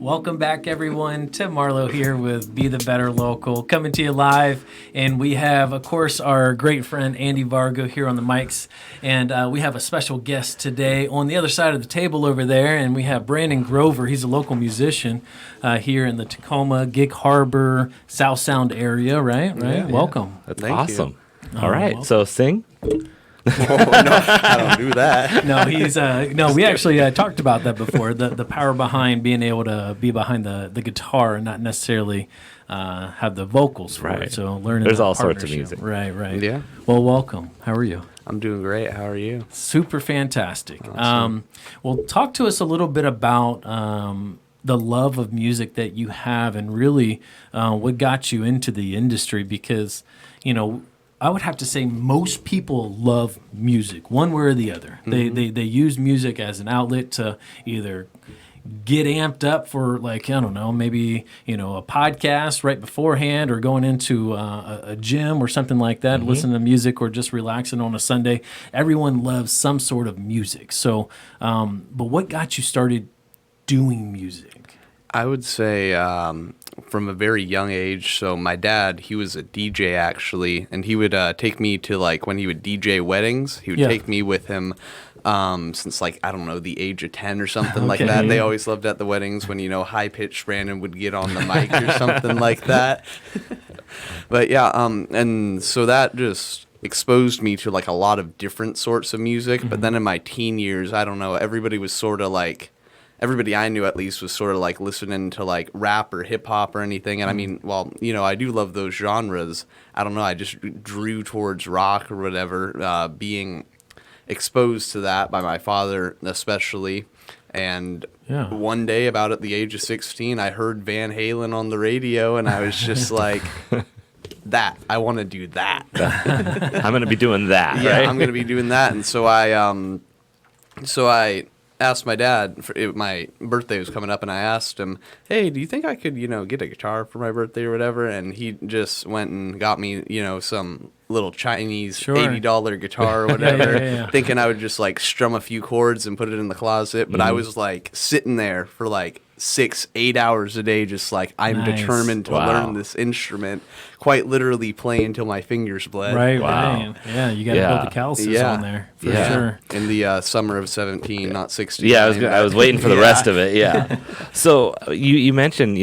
Welcome back, everyone, to Marlo here with Be the Better Local, coming to you live. And we have, of course, our great friend Andy Vargo here on the mics. And we have a special guest today on the other side of the table over there. And we have Brandon Grover. He's a local musician here in the Tacoma, Gig Harbor, South Sound area, right? Yeah, Welcome. That's Thank awesome. you. All right, so sing. Oh, no, I don't do that. No, we actually talked about that before. The power behind being able to be behind the guitar and not necessarily have the vocals for Right. it. So learning There's that all sorts of partnership. music. Right. Yeah. Well, welcome. How are you? I'm doing great. How are you? Super fantastic. Awesome. Well, talk to us a little bit about the love of music that you have and really what got you into the industry because, I would have to say most people love music, one way or the other. Mm-hmm. They use music as an outlet to either get amped up for, like, I don't know, maybe, a podcast right beforehand or going into a gym or something like that, listening to music or just relaxing on a Sunday. Everyone loves some sort of music. So, but what got you started doing music? I would say from a very young age. So my dad, he was a DJ actually, and he would take me to, like, when he would DJ weddings, he would take me with him since, like, I don't know, the age of 10 or something like that. They always loved at the weddings when, high-pitched Brandon would get on the mic or something like that. But yeah, and so that just exposed me to, like, a lot of different sorts of music. But then in my teen years, I don't know, everybody was sort of like, everybody I knew at least was sort of like listening to like rap or hip hop or anything. And I mean, well, I do love those genres. I don't know. I just drew towards rock or whatever, being exposed to that by my father, especially. And one day, about at the age of 16, I heard Van Halen on the radio, and I was just like, I want to do that. I'm going to be doing that, Yeah, right? I'm going to be doing that. And so I asked my dad, my birthday was coming up, and I asked him, hey, do you think I could, get a guitar for my birthday or whatever? And he just went and got me, some little Chinese $80 guitar or whatever, thinking I would just, like, strum a few chords and put it in the closet. But I was, like, sitting there for, like, 6-8 hours a day, just like, I'm determined to learn this instrument, quite literally play until my fingers bled. Right. Yeah, you got to build the calluses on there for sure. In the summer of 17, not 16. Yeah, I was waiting for the rest of it. Yeah. So you mentioned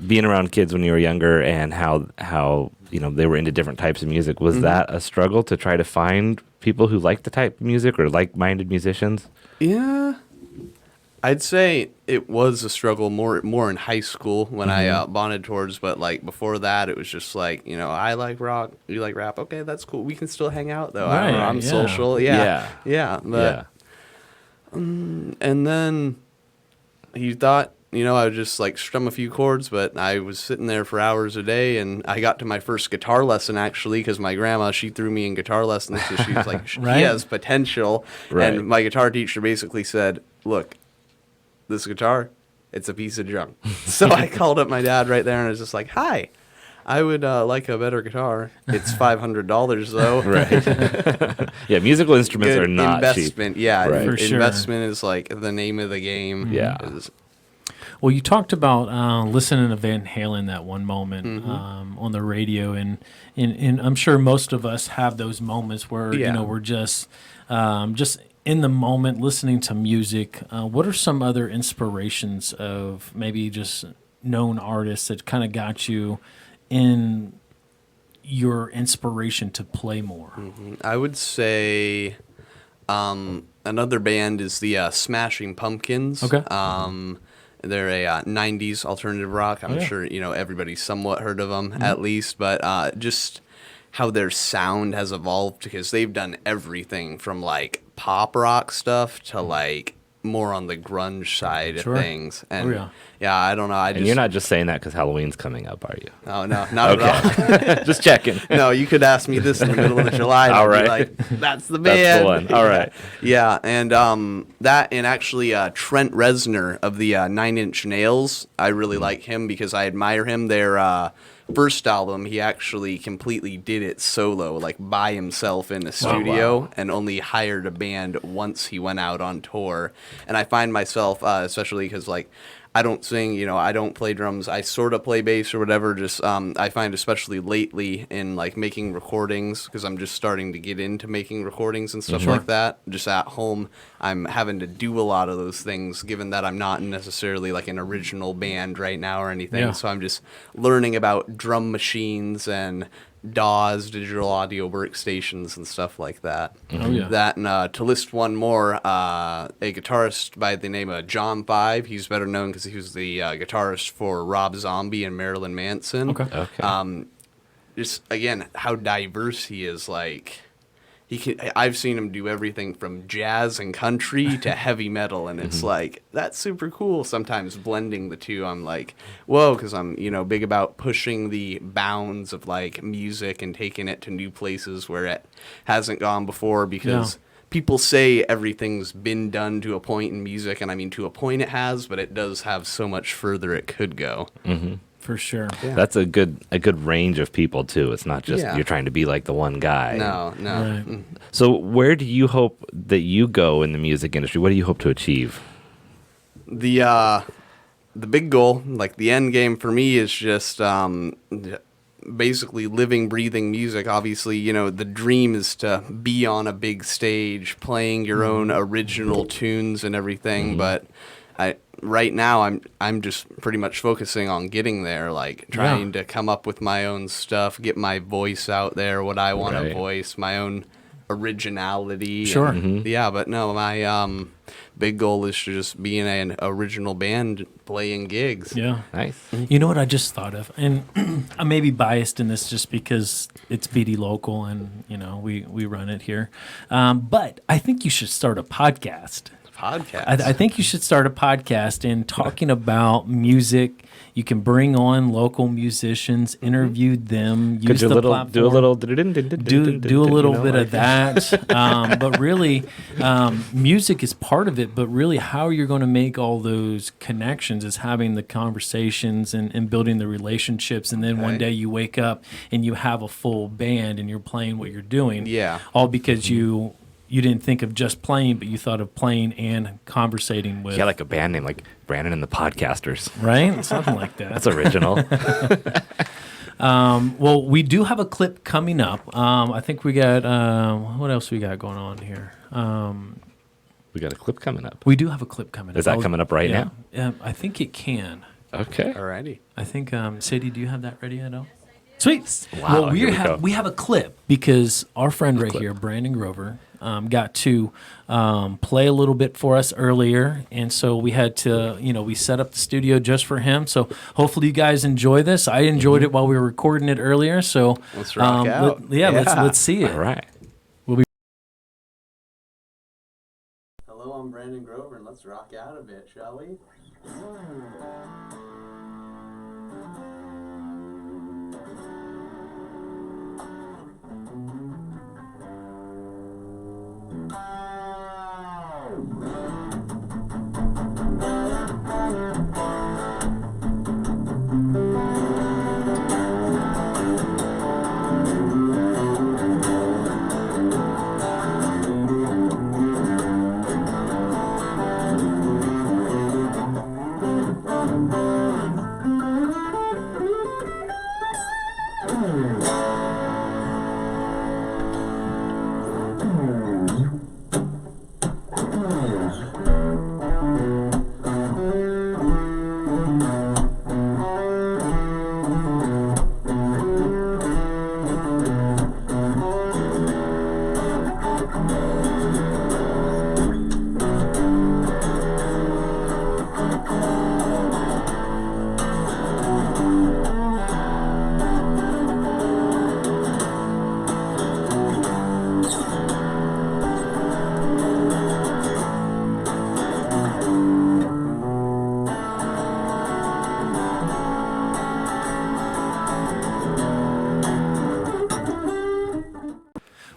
being around kids when you were younger and how they were into different types of music. Was that a struggle to try to find people who like the type of music or like-minded musicians? Yeah. I'd say it was a struggle more in high school when I bonded towards, but, like, before that, it was just like, I like rock, you like rap. Okay, that's cool. We can still hang out, though. I don't know, I'm social. Yeah. But, and then he thought, I would just, like, strum a few chords, but I was sitting there for hours a day, and I got to my first guitar lesson, actually, because my grandma, she threw me in guitar lessons, so she was like, he has potential. Right. And my guitar teacher basically said, look, this guitar, it's a piece of junk. So I called up my dad right there and I was just like, hi, I would like a better guitar. It's $500 though. Right. Yeah, musical instruments are not investment. cheap. Yeah, right. For sure. Investment is like the name of the game. Yeah. Well, you talked about listening to Van Halen that one moment on the radio, and I'm sure most of us have those moments where we're just in the moment listening to music. What are some other inspirations of maybe just known artists that kind of got you in your inspiration to play more? I would say another band is the Smashing Pumpkins. Okay. They're a 90s alternative rock. I'm sure everybody's somewhat heard of them at least, but just how their sound has evolved, because they've done everything from, like, pop rock stuff to, like, more on the grunge side of things. And I don't know. And you're not just saying that because Halloween's coming up, are you? Oh, no, not at all. Just checking. No, you could ask me this in the middle of July. And All I'd be right. like, that's the band. That's the one. All right. Yeah, and that, and actually Trent Reznor of the Nine Inch Nails, I really like him because I admire him. Their first album, he actually completely did it solo, like by himself in a studio, and only hired a band once he went out on tour. And I find myself, especially because, like, I don't sing, I don't play drums. I sort of play bass or whatever. Just I find especially lately in like making recordings, because I'm just starting to get into making recordings and stuff like that. Just at home, I'm having to do a lot of those things, given that I'm not necessarily like an original band right now or anything. Yeah. So I'm just learning about drum machines and DAWs, digital audio workstations, and stuff like that. Oh, yeah. That, and to list one more, a guitarist by the name of John Five. He's better known because he was the guitarist for Rob Zombie and Marilyn Manson. Okay. Just again, how diverse he is. Like, I've seen him do everything from jazz and country to heavy metal, and it's like, that's super cool. Sometimes blending the two, I'm like, whoa, because I'm big about pushing the bounds of like music and taking it to new places where it hasn't gone before, because people say everything's been done to a point in music, and I mean, to a point it has, but it does have so much further it could go. For sure. Yeah. That's a good range of people too. It's not just you're trying to be like the one guy. No. Right. So where do you hope that you go in the music industry? What do you hope to achieve? The big goal, like the end game for me, is just basically living, breathing music. Obviously, the dream is to be on a big stage, playing your own original tunes and everything. But right now, I'm just pretty much focusing on getting there, like trying to come up with my own stuff, get my voice out there, what I want to voice, my own originality. Sure. And, but no, my big goal is to just be in an original band playing gigs. Yeah. Nice. You know what I just thought of? And I may be biased in this just because it's BD Local and, we run it here. But I think you should start a podcast. I think you should start a podcast and talking about music. You can bring on local musicians, interview them, use the platform. Do a little bit of that. But really, music is part of it. But really, how you're going to make all those connections is having the conversations and building the relationships. And then one day you wake up and you have a full band and you're playing what you're doing. Yeah. All because you didn't think of just playing, but you thought of playing and conversating with. Yeah, like a band name, like Brandon and the Podcasters. Right? Something like that. That's original. Well, we do have a clip coming up. I think we got, what else we got going on here? We got a clip coming up. We do have a clip coming up. Is that coming up right now? I think it can. Okay. Alrighty. I think, Sadie, do you have that ready, Edo? Sweet. Wow, Well, we have a clip because our friend here, Brandon Grover, got to play a little bit for us earlier, and so we had to, we set up the studio just for him. So hopefully you guys enjoy this. I enjoyed it while we were recording it earlier. So let's rock out. Let's see it. All right. Hello, I'm Brandon Grover, and let's rock out a bit, shall we?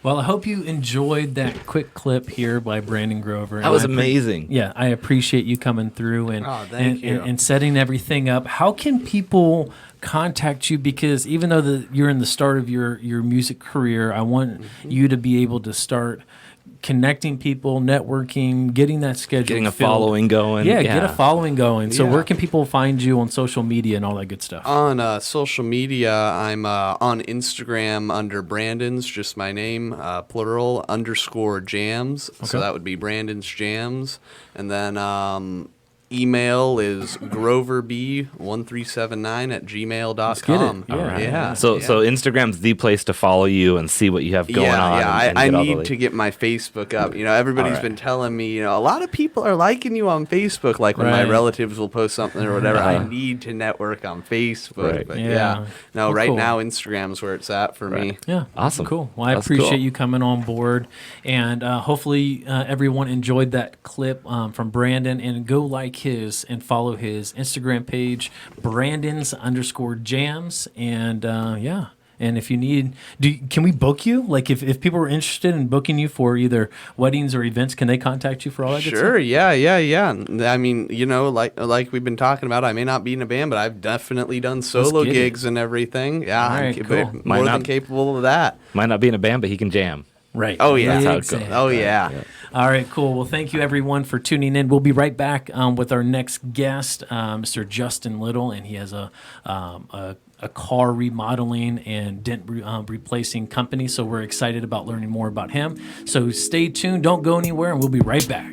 Well, I hope you enjoyed that quick clip here by Brandon Grover. That was amazing. Yeah, I appreciate you coming through thank you. And setting everything up. How can people contact you? Because even though you're in the start of your music career, I want you to be able to start connecting people, networking, getting that schedule, Getting a filled. following going. Yeah, get a following going. So Yeah. where can people find you on social media and all that good stuff? On social media, I'm on Instagram under Brandon's, just my name, plural, _jams. So that would be Brandon's Jams. And then email is groverb1379@gmail.com. Let's get it. Yeah. All right. Yeah. So Instagram's the place to follow you and see what you have going on. And I get all the need to get my Facebook up. Everybody's All right. been telling me, a lot of people are liking you on Facebook. Like when my Right. relatives will post something or whatever, I need to network on Facebook. Right. But Yeah. no, Well, right cool. now Instagram's where it's at for me. Yeah. Awesome. Cool. Well, I That's appreciate cool. you coming on board. And hopefully everyone enjoyed that clip from Brandon. And go like his and follow his Instagram page, Brandon's_jams. And yeah. And if you need, can we book you? Like if people are interested in booking you for either weddings or events, can they contact you for all that good stuff? Sure, yeah. I mean, like we've been talking about, I may not be in a band, but I've definitely done solo get it. gigs and everything. Yeah, All right, cool. more than capable of that. Might not be in a band, but he can jam. Right. Oh, yeah. That's how it goes. Exactly. Oh, yeah. All right, cool. Well, thank you everyone for tuning in. We'll be right back with our next guest, Mr. Justin Little, and he has a car remodeling and dent replacing company. So we're excited about learning more about him. So stay tuned. Don't go anywhere, and we'll be right back.